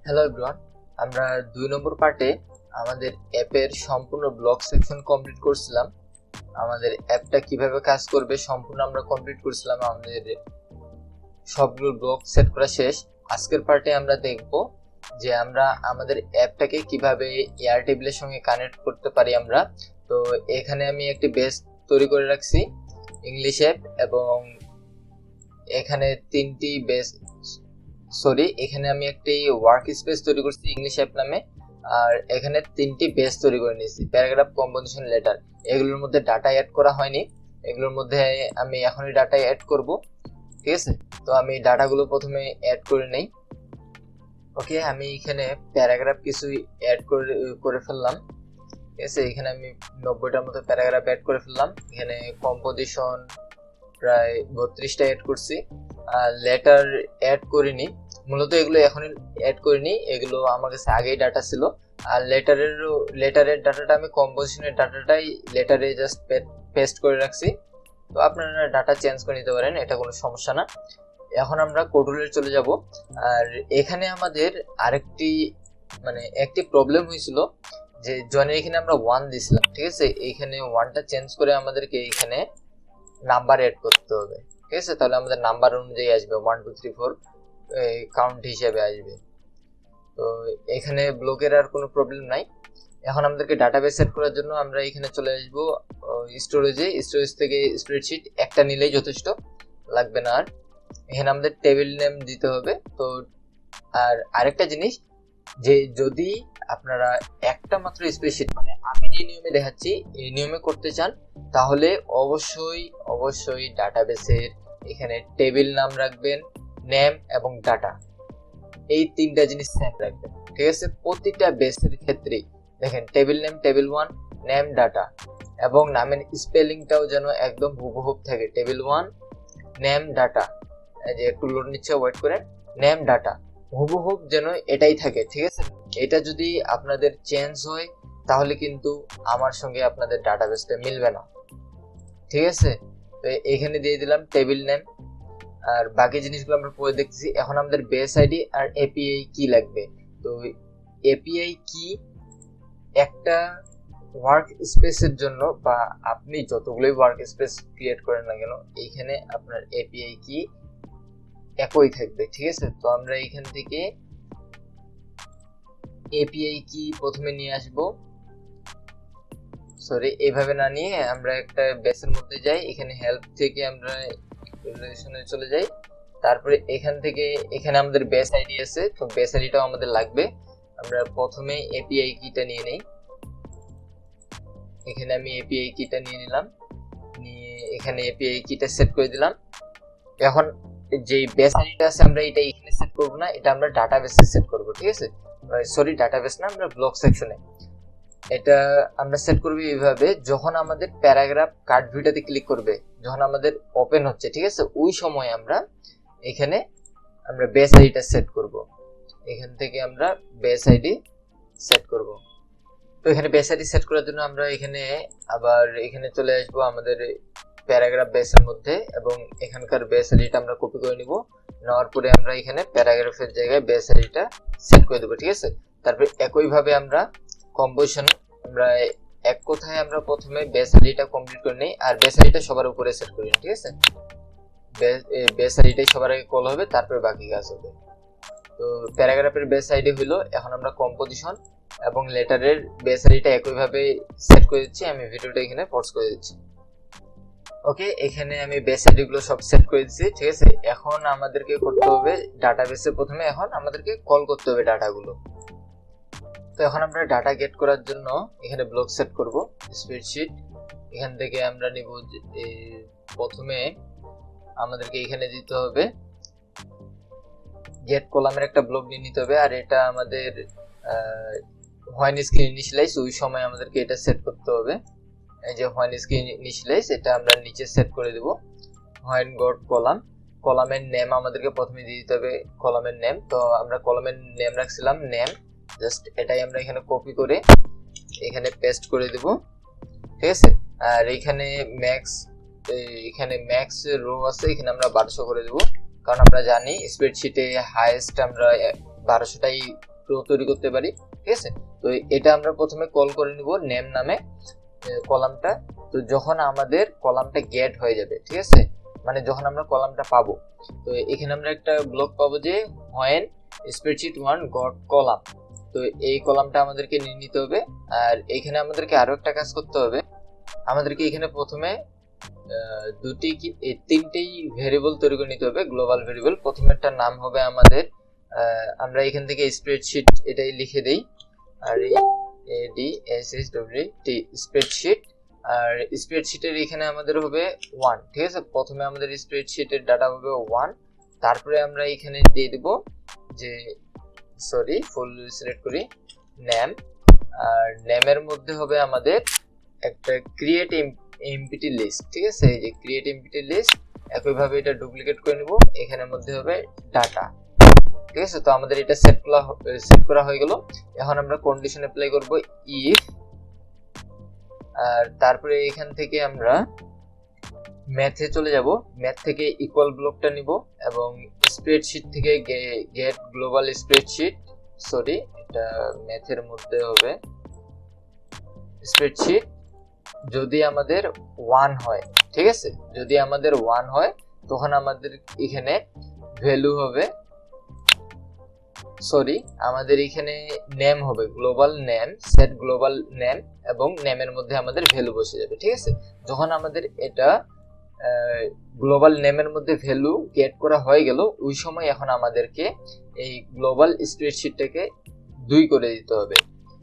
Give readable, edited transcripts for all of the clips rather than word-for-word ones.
Hello everyone, আমরা 2 নম্বর পার্টে আমাদের অ্যাপের সম্পূর্ণ ব্লক সেকশন কমপ্লিট করছিলাম। আমাদের অ্যাপটা কিভাবে কাজ করবে সম্পূর্ণ আমরা কমপ্লিট করছিলাম। আমাদের সবগুলো ব্লক সেট করা শেষ। আজকের পার্টে আমরা দেখব যে আমরা আমাদের অ্যাপটাকে কিভাবে এয়ারটেবিলের সঙ্গে কানেক্ট করতে পারি আমরা। তো এখানে আমি একটি বেস তৈরি করে রাখছি ইংলিশ অ্যাপ, এবং এখানে তিনটি বেস এখানে আমি একটি ওয়ার্ক স্পেস তৈরি করছি ইংলিশ অ্যাপ নামে, আর এখানে তিনটি বেস তৈরি করে নিয়েছি প্যারাগ্রাফ, কম্পোজিশন, লেটার। এগুলোর মধ্যে ডাটা অ্যাড করা হয়নি, এগুলোর মধ্যে আমি এখনই ডাটা অ্যাড করব। ঠিক আছে, তো আমি ডাটাগুলো প্রথমে অ্যাড করে নেই। ওকে, আমি এখানে প্যারাগ্রাফ কিছু অ্যাড করে ফেললাম। ঠিক আছে, এখানে আমি 90টার মতো প্যারাগ্রাফ অ্যাড করে ফেললাম। এখানে কম্পোজিশন প্রায় 32টা অ্যাড করছি, আর লেটার অ্যাড করিনি। মূলত এগুলো এখনই অ্যাড করিনি, এগুলো আমার কাছে আগেই ডাটা ছিল। আর লেটারের ডাটাটা আমি কম্পোজিশনের ডাটাটাই লেটারে জাস্ট পেস্ট করে রাখছি। তো আপনারা ডাটা চেঞ্জ করে নিতে পারেন, এটা কোনো সমস্যা না। এখন আমরা কোডুলারে চলে যাব। আর এখানে আমাদের একটি প্রবলেম হয়েছিল যে জনের এখানে আমরা 1 দিছিলাম। ঠিক আছে, এইখানে 1টা চেঞ্জ করে আমাদেরকে এখানে নাম্বার অ্যাড করতে হবে। ঠিক আছে, তাহলে আমাদের নাম্বার অনুযায়ী আসবে 1 2 3 4 কাউন্ট হিসেবে আসবে। তো এখানে ব্লকের আর কোনো প্রবলেম নাই। এখন আমাদেরকে ডাটাবেস সেট করার জন্য আমরা এখানে চলে আসব স্টোরেজ থেকে স্প্রেডশিট একটা নিলেই যথেষ্ট, লাগবে না আর। এখানে আমাদের টেবিল নেম দিতে হবে। তো আর আরেকটা জিনিস, যে যদি আপনারা একটা মাত্র স্প্রেডশিট আমি যে নিয়মে দেখাচ্ছি এই নিয়মে করতে চান, তাহলে অবশ্যই ডাটাবেসের এখানে টেবিল নাম রাখবেন, নেম এবং ডাটা, এই তিনটা জিনিস সেম রাখবেন। ঠিক আছে, প্রতিটা বেসের ক্ষেত্রেই দেখেন table name, table 1, name, data, এবং নামের স্পেলিংটাও যেন একদম হুবহু থাকে। টেবিল 1, নেম, ডাটা, এই যে একটু লোড নিচ্ছে, ওয়েট করে, নেম, ডাটা, হুবহু যেন এটাই থাকে। ঠিক আছে, এটা যদি আপনাদের চেঞ্জ হয় তাহলে কিন্তু আমার সঙ্গে আপনাদের ডাটাবেসটা মিলবে না। ঠিক আছে, তো এখানে দিয়ে দিলাম টেবিল নেম, আর বাকি জিনিসগুলো আমরা পরে দেখতেছি। এখন আমাদের বেস আইডি আর এপিআই কি লাগবে। তো এপিআই কি একটা ওয়ার্ক স্পেসের জন্য, বা আপনি যতগুলোই ওয়ার্ক স্পেস ক্রিয়েট করেন না কেন, এইখানে আপনার এপিআই কি একই থাকবে। ঠিক আছে, তো আমরা এখান থেকে এপিআই কি প্রথমে নিয়ে আসব। এইভাবে না নিয়ে আমরা একটা বেসের মধ্যে যাই, এখানে হেল্প থেকে আমরা রিলেশনে চলে যাই। তারপরে এখানে আমাদের বেস আইডি আছে, তো বেস আইডিটাও আমাদের লাগবে। আমরা প্রথমে এপিআই কিটা নিয়ে নেই। এখানে আমি এপিআই কিটা নিয়ে নিলাম, নিয়ে এখানে এপিআই কিটা সেট করে দিলাম। এখন যে বেস আইডিটা আছে আমরা এটা এখানে সেট করব না, এটা আমরা ডাটাবেসে সেট করব। ঠিক আছে, ডাটাবেস না, আমরা ব্লক সেকশনে এটা আমরা সেট করব এইভাবে। যখন আমাদের প্যারাগ্রাফ কার্ড ভিউটাতে ক্লিক করবে, যখন আমাদের ওপেন হচ্ছে, ঠিক আছে, ওই সময় আমরা এখানে বেস আইডিটা সেট করব। এখান থেকে আমরা বেস আইডি সেট করব। তো এখানে বেস আইডি সেট করার জন্য আমরা এখানে চলে আসব আমাদের প্যারাগ্রাফ বেসের মধ্যে, এবং এখানকার বেস আইডিটা আমরা কপি করে নিব। নেওয়ার পরে আমরা এখানে প্যারাগ্রাফের জায়গায় বেস আইডিটা সেট করে দেবো। ঠিক আছে, তারপরে একইভাবে আমরা কম্পোজিশন এক কথায় আমরা প্রথমে বেস আইডিটা কমপ্লিট করে নেই, আর বেস আইডিটা সবার উপরে সেট করি। ঠিক আছে, বেস আইডিটাই সবার আগে কল হবে, তারপরে বাকি কাজ হবে। তো প্যারাগ্রাফের বেস আইডি হলো, এখন আমরা কম্পোজিশন এবং লেটারের বেস আইডিটা একইভাবে সেট করে দিচ্ছি। আমি ভিডিওটা এখানে পজ করে দিচ্ছি। ওকে, এখানে আমি বেস আইডি গুলো সব সেট করে দিচ্ছি। ঠিক আছে, এখন আমাদেরকে করতে হবে ডাটাবেসে প্রথমে এখন আমাদেরকে কল করতে হবে ডাটাগুলো। তো এখন আমরা ডাটা গেট করার জন্য এখানে ব্লক সেট করব, স্প্রেডশিট। এখান থেকে আমরা নিব, প্রথমে আমাদেরকে এখানে দিতে হবে গেট কলামের একটা ব্লক নিয়ে নিতে হবে, আর এটা আমাদের হোয়াইন স্ক্রিন ইনিশিয়ালাইজ, ওই সময় আমাদেরকে এটা সেট করতে হবে। এই যে হোয়াইন স্ক্রিন ইনিশিয়ালাইজ, এটা আমরা নিচে সেট করে দেব। হোয়াইন গট কলামের নেম আমাদেরকে প্রথমে দিয়ে দিতে হবে, কলামের নেম। তো আমরা কলামের নেম রাখছিলাম নেম, জাস্ট এটাই আমরা এখানে কপি করে এখানে পেস্ট করে দেব। ঠিক আছে, আর এখানে ম্যাক্স রো আছে, এখানে আমরা 1200 করে দেব, কারণ আমরা জানি স্প্রেডশিটে হাইয়েস্ট আমরা 1200টাই রো তৈরি করতে পারি, ঠিক আছে। তো এটা আমরা প্রথমে কল করে নিব নেম নামে কলামটা। তো যখন আমাদের কলামটা গেট হয়ে যাবে, ঠিক আছে, মানে যখন আমরা কলামটা পাবো, তো এখানে আমরা একটা ব্লক পাবো যে when spreadsheet 1 got column। তো এই কলামটা আমাদেরকে নিয়ে নিতে হবে। আর এখানে আমাদেরকে আরো একটা কাজ করতে হবে, আমাদেরকে এখানে প্রথমে তিনটেই ভেরিয়েবল তৈরি করে নিতে হবে, গ্লোবাল ভেরিয়েবল। প্রথমেরটার নাম হবে আমাদের, আমরা এখান থেকে স্প্রেডশিট এটাই লিখে দেই, আর ADSSWT স্প্রেডশিট। আর স্প্রেডশিটের এখানে আমাদের হবে 1, ঠিক আছে। প্রথমে আমাদের স্প্রেডশিটের ডাটা হবে 1, তারপরে আমরা এখানে দিয়ে দেব যে সরি ফুল সিলেক্ট করি নেম। আর নেমের মধ্যে হবে আমাদের একটা ক্রিয়েট এমপিটি লিস্ট, ঠিক আছে, এই যে ক্রিয়েট এমপিটি লিস্ট। একইভাবে এটা ডুপ্লিকেট করে নিব, এখানের মধ্যে হবে ডাটা, ঠিক আছে। তো আমাদের এটা সেট করা হয়ে গেল। এখন আমরা কন্ডিশন অ্যাপ্লাই করব ইফ, আর তারপরে এখান থেকে আমরা ম্যাথে চলে যাব। ম্যাথ থেকে ইকুয়াল ব্লকটা নিব এবং স্প্রেডশিট থেকে গেট গ্লোবাল স্প্রেডশিট, সরি এটা ম্যাথের মধ্যে হবে স্প্রেডশিট যদি আমাদের 1 হয়, ঠিক আছে। যদি আমাদের 1 হয় তখন আমাদের এখানে ভ্যালু হবে, সরি আমাদের এখানে নেম হবে global name, set global name, এবং নেমের মধ্যে আমাদের ভ্যালু বসে যাবে, ঠিক আছে। যখন আমাদের এটা গ্লোবাল নেমের মধ্যে ভ্যালু গেট করা হয়ে গেল, ওই সময় এখন আমাদেরকে এই গ্লোবাল স্প্রেডশিটটাকে 2 করে দিতে হবে,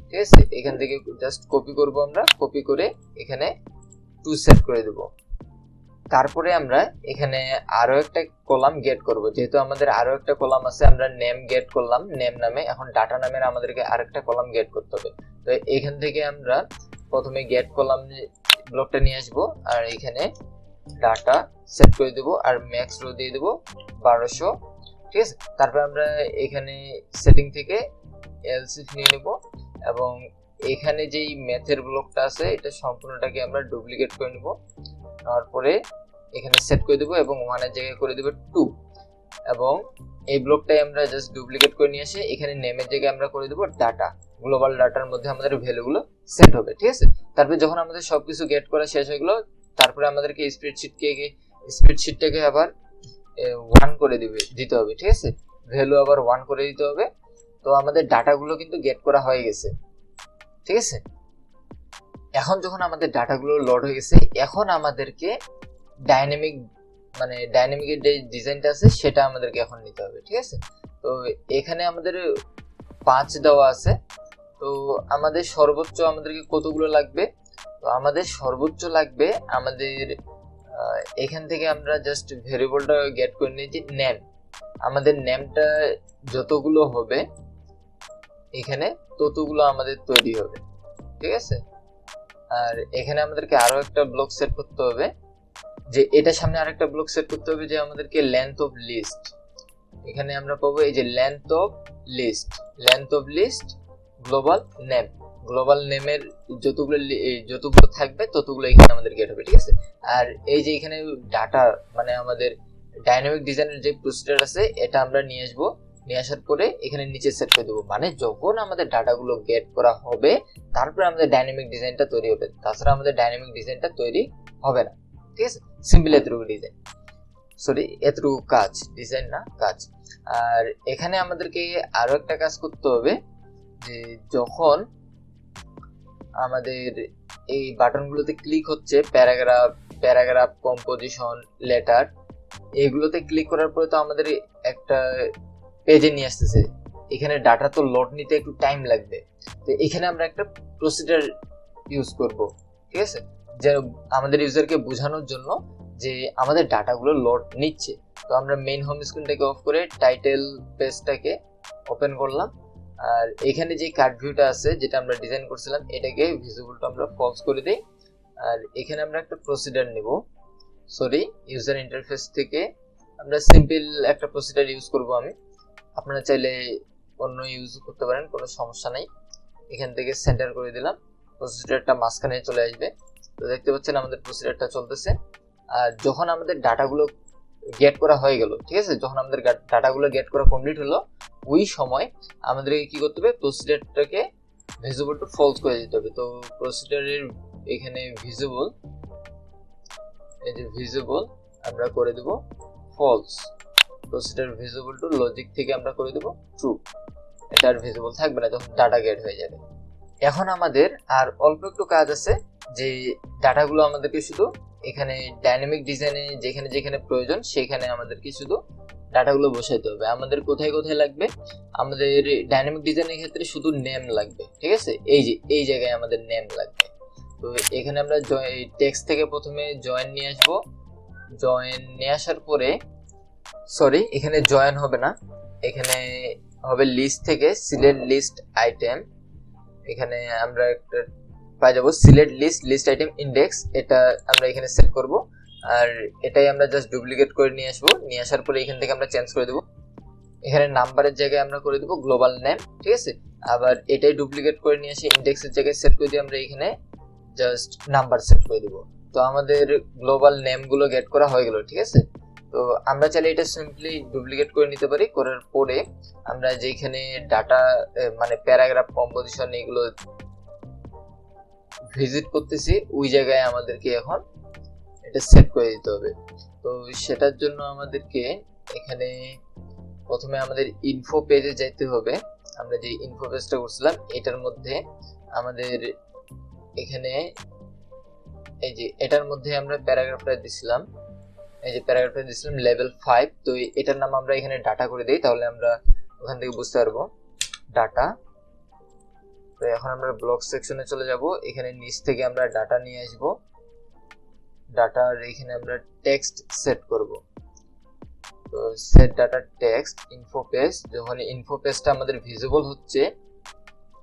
ঠিক আছে। এখান থেকে জাস্ট কপি করব, আমরা কপি করে এখানে 2 সেট করে দেব। তারপরে আমরা এখানে আরো একটা কলাম গেট করব, যেহেতু আমাদের আরো একটা কলাম আছে, আমরা নেম গেট করলাম নেম নামে, এখন ডাটা নামের আমাদেরকে আরেকটা কলাম গেট করতে হবে। তো এখান থেকে আমরা প্রথমে গেট কলাম ব্লকটা নিয়ে আসবো, আর এখানে ডাটা সেট করে দেব, আর ম্যাক্স রো দিয়ে দেব 1200, ঠিক আছে। তারপর আমরা এখানে সেটিং থেকে এলসিফ নিয়ে নেব, এবং এখানে যেই ম্যাথের ব্লকটা আছে এটা সম্পূর্ণটাকে আমরা ডুপ্লিকেট করে নেব, তারপরে এখানে সেট করে দেব এবং 1 এর জায়গায় করে দেব 2, এবং এই ব্লকটাই আমরা জাস্ট ডুপ্লিকেট করে নিয়ে এসে এখানে নেমের জায়গায় আমরা করে দেব ডাটা। গ্লোবাল ডাটার মধ্যে আমাদের ভ্যালুগুলো সেট হবে, ঠিক আছে। তারপরে যখন আমাদের সবকিছু গেট করা শেষ হয়ে গেল, তারপরে আমাদেরকে স্প্রেডশিটটাকে আবার 1 করে দিতে হবে, ঠিক আছে, ভ্যালু আবার 1 করে দিতে হবে। তো আমাদের ডাটাগুলো কিন্তু গেট করা হয়ে গেছে, ঠিক আছে। এখন যখন আমাদের ডাটাগুলো লোড হয়ে গেছে, এখন আমাদেরকে ডাইনামিকের যে ডিজাইনটা আছে সেটা আমাদেরকে এখন নিতে হবে, ঠিক আছে। তো এখানে আমাদের 5 দেওয়া আছে। তো আমাদের সর্বোচ্চ আমাদেরকে কতগুলো লাগবে? তো আমাদের সর্বোচ্চ লাগবে আমাদের এখান থেকে আমরা জাস্ট ভেরিয়েবলটা গেট করে নিয়েছি নেম। আমাদের নেমটা যতগুলো হবে এখানে ততগুলো আমাদের তৈরি হবে, ঠিক আছে। আর এখানে আমাদেরকে আরো একটা ব্লক সেট করতে হবে, যে এটা সামনে আরেকটা ব্লক সেট করতে হবে, যে আমাদেরকে লেন্থ অফ লিস্ট। এখানে আমরা পাবো এই যে length of list global name. Global নেমের যতগুলো থাকবে ততগুলো এখানে আমাদের গেট হবে, ঠিক আছে। আর এই যে এখানে ডাটা মানে আমাদের ডাইনামিক ডিজাইনের যে প্রসিজার আছে এটা আমরা নিয়ে আসবো, নিয়ে আসার পরে এখানে নিচে সেট করে দেবো, মানে যখন আমাদের ডাটাগুলো গেট করা হবে তারপরে আমাদের ডাইনামিক ডিজাইনটা তৈরি হবে, তাছাড়া আমাদের ডাইনামিক ডিজাইনটা তৈরি হবে না, ঠিক আছে। সিম্পল এতটুকু কাজ, ডিজাইন না কাজ। আর এখানে আমাদেরকে আরো একটা কাজ করতে হবে, যে যখন আমাদের এই বাটনগুলোতে ক্লিক হচ্ছে, প্যারাগ্রাফ কম্পোজিশন লেটার, এগুলোতে ক্লিক করার পরে তো আমাদের একটা পেজে নিয়ে আসতেছে, এখানে ডাটা তো লোড নিতে একটু টাইম লাগবে। তো এখানে আমরা একটা প্রসিজার ইউজ করব, ঠিক আছে, যে আমাদের ইউজারকে বোঝানোর জন্য যে আমাদের ডাটাগুলো লোড নিচ্ছে। তো আমরা মেইন হোম স্ক্রিনটাকে অফ করে টাইটেল পেজটাকে ওপেন করলাম, আর এখানে যে কার্ড ভিউটা আছে যেটা আমরা ডিজাইন করছিলাম এটাকে ভিজিবলটা আমরা ফলস করে দেই। আর এখানে আমরা একটা প্রসিজার নেব, ইউজার ইন্টারফেস থেকে আমরা সিম্পল একটা প্রসিজার ইউজ করব। আপনারা চাইলে অন্য ইউজ করতে পারেন, কোনো সমস্যা নাই। এখান থেকে সেন্টার করে দিলাম, প্রসিজারটা মাঝখানে চলে আসবে। তো দেখতে পাচ্ছেন আমাদের প্রসিজারটা চলতেছে। আর যখন আমাদের ডাটাগুলো গেট করা হয়ে গেল, ঠিক আছে, যখন আমাদের ডাটাগুলো গেট করা কমপ্লিট হলো ওই সময় আমাদেরকে কি করতে হবে, প্রসিডারটাকে ভিজিবল টু ফলস করে দিতে হবে। তো প্রসিডারের এখানে ভিজিবল, এই যে ভিজিবল আমরা করে দেব false, procedure visible two logic থেকে আমরা করে দেব ট্রু, এটা আর ভিজিবল থাকবে না যখন ডাটা গেট হয়ে যাবে। এখন আমাদের আর অল্প একটু কাজ আছে, যে ডাটাগুলো আমাদেরকে শুধু এখানে ডাইনামিক ডিজাইনে যেখানে যেখানে প্রয়োজন সেখানে আমাদেরকে শুধু ডাটাগুলো বসাইতে হবে। আমাদের কোথায় কোথায় লাগবে, আমাদের ডাইনামিক ডিজাইনের ক্ষেত্রে শুধু নেম লাগবে, ঠিক আছে, এই যে এই জায়গায় আমাদের নেম লাগবে। তো এখানে আমরা টেক্সট থেকে প্রথমে জয়েন নিয়ে আসবো, জয়েন নিয়ে আসার পরে সরি এখানে জয়েন হবে না, এখানে হবে লিস্ট থেকে সিলেক্ট লিস্ট আইটেম, এখানে আমরা একটা পাই যাবো সিলেক্ট লিস্ট আইটেম ইন্ডেক্স, এটা আমরা এখানে সেট করব। আর এটাই আমরা জাস্ট ডুপ্লিকেট করে নিয়ে আসবো, নিয়ে আসার পরে এখান থেকে আমরা চেঞ্জ করে দেবো, এখানে নাম্বারের জায়গায় আমরা করে দেবো গ্লোবাল নেম, ঠিক আছে। আবার এটাই ডুপ্লিকেট করে নিয়ে এসে ইন্ডেক্সের জায়গায় সেট করে দিয়ে আমরা এখানে জাস্ট নাম্বার সেট করে দেবো। তো আমাদের গ্লোবাল নেম গুলো গেট করা হয়ে গেল, ঠিক আছে। তো আমরা চাইলে এটা সিম্পলি ডুপ্লিকেট করে নিতে পারি, করার পরে আমরা যেখানে ডাটা মানে প্যারাগ্রাফ কম্পোজিশন এগুলো ভিজিট করতেছি ওই জায়গায় আমাদেরকে এখন এটা সেট করে দিতে হবে। তো সেটার জন্য আমাদেরকে এখানে প্রথমে আমাদের ইনফো পেজে যাইতে হবে। আমরা যে ইনফো পেজটা করছিলাম এটার মধ্যে আমাদের এখানে এই যে এটার মধ্যে আমরা প্যারাগ্রাফটা দিছিলাম, এই যে প্যারাগ্রাফটা দিছিলাম লেভেল 5। তো এটার নাম আমরা এখানে ডাটা করে দেই, তাহলে আমরা ওখান থেকে বুঝতে পারবো ডাটা। তো এখন আমরা ব্লক সেকশনে চলে যাব, এখানে নিচ থেকে আমরা ডাটা নিয়ে আসব, ডাটার এখানে আমরা টেক্সট সেট করব। তো set data text info page, যখন ইনফো পেজটা আমাদের ভিজিবল হচ্ছে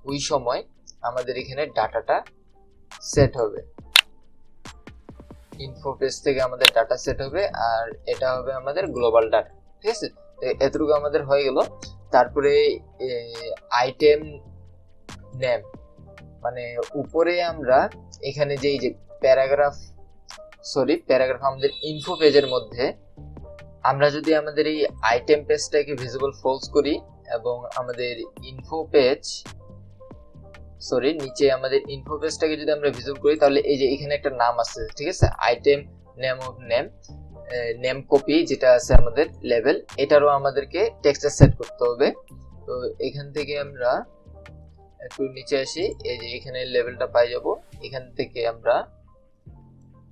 ওই সময় আমাদের এখানে ডাটাটা সেট হবে, ইনফো পেজ থেকে আমাদের ডাটা সেট হবে, আর এটা হবে আমাদের গ্লোবাল ডাটা, ঠিক আছে। এতটুকু আমাদের হয়ে গেল। তারপরে আইটেম নেম, মানে উপরে আমরা এখানে যে এই যে প্যারাগ্রাফ আমাদের ইনফো পেজের মধ্যে আমরা যদি আমাদের এই আইটেম পেজটাকে ভিজিবল ফলস করি এবং আমাদের ইনফো পেজ নিচে আমাদের ইনফো পেজটাকে যদি আমরা ভিজিবল করি, তাহলে এই যে এখানে একটা নাম আছে, ঠিক আছে, item name of name copy যেটা আছে আমাদের লেভেল, এটারও আমাদেরকে টেক্সটটা সেট করতে হবে। তো এখান থেকে আমরা একটু নিচে আসি, এই যে এখানে লেভেলটা পাই যাব, এখান থেকে আমরা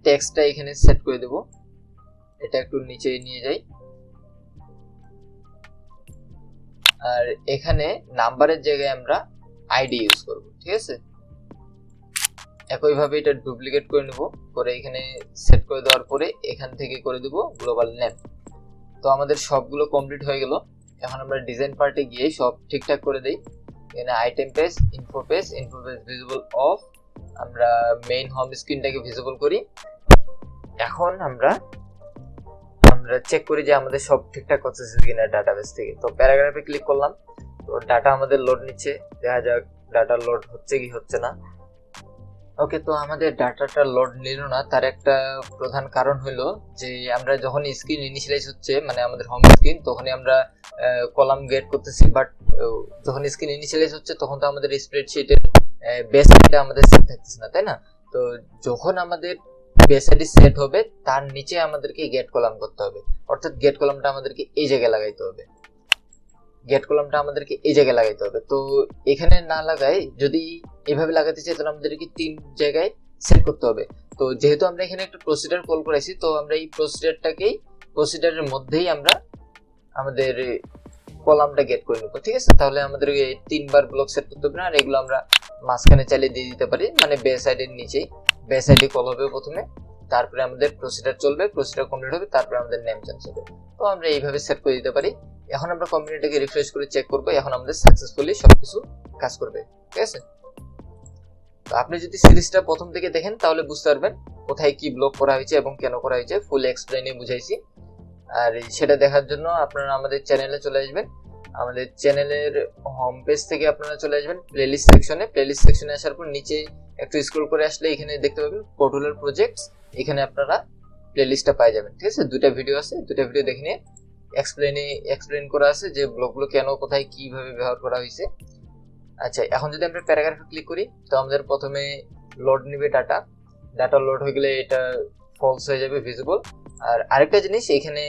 টেক্সটটা এখানে সেট করে দেব, এটা একটু নিচে নিয়ে যাই। আর এখানে নাম্বারের জায়গায় আমরা আইডি ইউজ করব, ঠিক আছে। একইভাবে এটা ডুপ্লিকেট করে নেব, করে এখানে সেট করে দেওয়ার পরে এখান থেকে করে দেব গ্লোবাল নেম। তো আমাদের সবগুলো কমপ্লিট হয়ে গেল। এখন আমরা ডিজাইন পার্টে গিয়ে সব ঠিকঠাক করে দেই। এখানে item page, info page visible of, আমরা মেইন হোম স্ক্রিনটাকে ভিজিবল করি। এখন আমরা চেক করি যে আমাদের সব ঠিকঠাক হচ্ছে কিনা ডাটাবেস থেকে। তো প্যারাগ্রাফে ক্লিক করলাম, তো ডাটা আমাদের লোড নিচ্ছে, দেখা যাক ডাটা লোড হচ্ছে কি হচ্ছে না। ওকে, তো আমাদের ডাটাটা লোড নিল না, তার একটা প্রধান কারণ হলো যে আমরা যখন স্ক্রিন ইনিশিয়ালাইজ হচ্ছে, মানে আমাদের হোম স্ক্রিন, তখনই আমরা কলাম গেট করতেছি, বাট যখন স্ক্রিন ইনিশিয়ালাইজ হচ্ছে তখন তো আমাদের স্প্রেডশিটের বেস আইডিটা আমাদের সেট থাকতেছে না, তাই না। তো যখন আমাদের বেস আইডি সেট হবে তার নিচে আমাদেরকে গেট কলাম করতে হবে, অর্থাৎ গেট কলামটা আমাদেরকে এই জায়গায় লাগাইতে হবে, তো এখানে না লাগাই যদি এভাবে লাগাতে চাই তাহলে আমাদেরকে 3 জায়গায় সেট করতে হবে। তো যেহেতু আমরা এখানে একটা প্রসিডার কল করেছি, তো আমরা এই প্রসিডারের মধ্যেই আমরা আমাদের কলামটা গেট করে নেব, ঠিক আছে। তাহলে আমাদের 3 বার ব্লক সেট করতে হবে না, আর এগুলো আমরা মাঝখানে চালিয়ে দিয়ে দিতে পারি, মানে বেস আইডির নিচেই বেস আইডি কল হবে প্রথমে, তারপরে আমাদের প্রসিডার চলবে, প্রসিডার কমপ্লিট হবে, তারপরে আমাদের নেম চেঞ্জ হবে। তো আমরা এইভাবে সেট করে দিতে পারি। এখন আমরা কম্পিউটারটাকে রিফ্রেশ করে চেক করব, এখন আমাদের সাকসেসফুলি সবকিছু কাজ করবে, ঠিক আছে। তো আপনি যদি সিরিজটা প্রথম থেকে দেখেন তাহলে বুঝতে পারবেন কোথায় কি ব্লক করা হয়েছে এবং কেন করা হয়েছে, ফুল এক্সপ্লেইনে বুঝাইছি। আর সেটা দেখার জন্য আপনারা আমাদের চ্যানেলে চলে আসবেন, আমাদের চ্যানেলের হোম পেজ থেকে আপনারা চলে আসবেন প্লেলিস্ট সেকশনে আসার পর নিচে একটু স্ক্রল করে আসলে এখানে দেখতে পাবেন কডুলার প্রজেক্টস, এখানে আপনারা প্লেলিস্টটা পাই যাবেন। ঠিক আছে, দুইটা ভিডিও আছে, দুইটা ভিডিও দেখে নিয়ে এক্সপ্লেন করা আছে যে ব্লকগুলো কেন কোথায় কিভাবে ব্যবহার করা হয়েছে। আচ্ছা, এখন যদি আমরা প্যারাগ্রাফে ক্লিক করি তো আমাদের প্রথমে লোড নেবে ডাটা লোড হয়ে গেলে এটা ফলস হয়ে যাবে ভিজিবল। আর আরেকটা জিনিস এখানে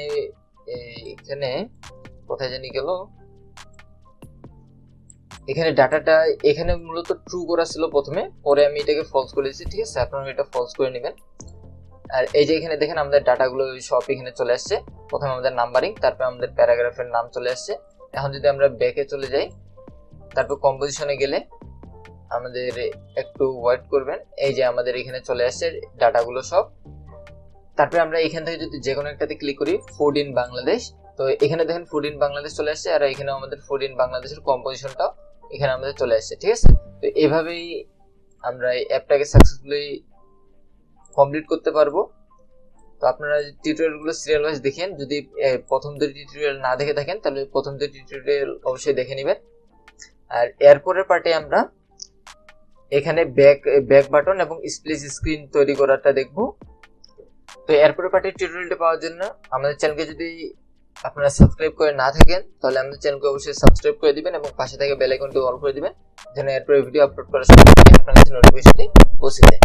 কোথায় জানি গেল, এখানে ডাটাটা এখানে মূলত ট্রু করা ছিল প্রথমে, পরে আমি এটাকে ফলস করে দিয়েছি। ঠিক আছে, আপনারা এটা ফলস করে নেবেন। আর এই যে এখানে দেখেন আমাদের ডাটাগুলো সব এখানে চলে আসছে। প্রথমে আমাদের নাম্বারিং, তারপর আমাদের প্যারাগ্রাফের নাম চলে আসছে। এখন যদি আমরা ব্যাকে চলে যাই, তারপর কম্পোজিশনে গেলে আমাদের একটু ওয়েট করবেন, এই যে আমাদের এখানে চলে আসছে ডাটাগুলো সব। তারপরে আমরা এখান থেকে যদি যে কোনো একটাতে ক্লিক করি, ফুড ইন বাংলাদেশ, তো এখানে দেখেন ফুড ইন বাংলাদেশ চলে আসছে। আর এখানে আমাদের ফুড ইন বাংলাদেশের কম্পোজিশনটাও এখানে আমাদের চলে আসছে। ঠিক আছে, তো এভাবেই আমরা এই অ্যাপটাকে সাকসেসফুলি কমপ্লিট করতে পারবো। তো আপনারা টিউটোরিয়ালগুলো সিরিয়াল ওয়াইজ দেখেন, যদি প্রথম দুটি টিউটোরিয়াল না দেখে থাকেন তাহলে প্রথম দুটি টিউটোরিয়াল অবশ্যই দেখে নেবেন। আর এরপরের পার্টে আমরা এখানে ব্যাক বাটন এবং স্প্লিশ স্ক্রিন তৈরি করাটা দেখব। তো এরপরের পার্টের টিউটোরিয়ালটা পাওয়ার জন্য আমাদের চ্যানেলকে যদি আপনারা সাবস্ক্রাইব করে না থাকেন তাহলে আমাদের চ্যানেলকে অবশ্যই সাবস্ক্রাইব করে দিবেন এবং পাশে থেকে বেল আইকনটি অল করে দিবেন, যেন এরপরে ভিডিও আপলোড করার সময় আপনার কাছে নোটিফিকেশনটি পৌঁছে যায়।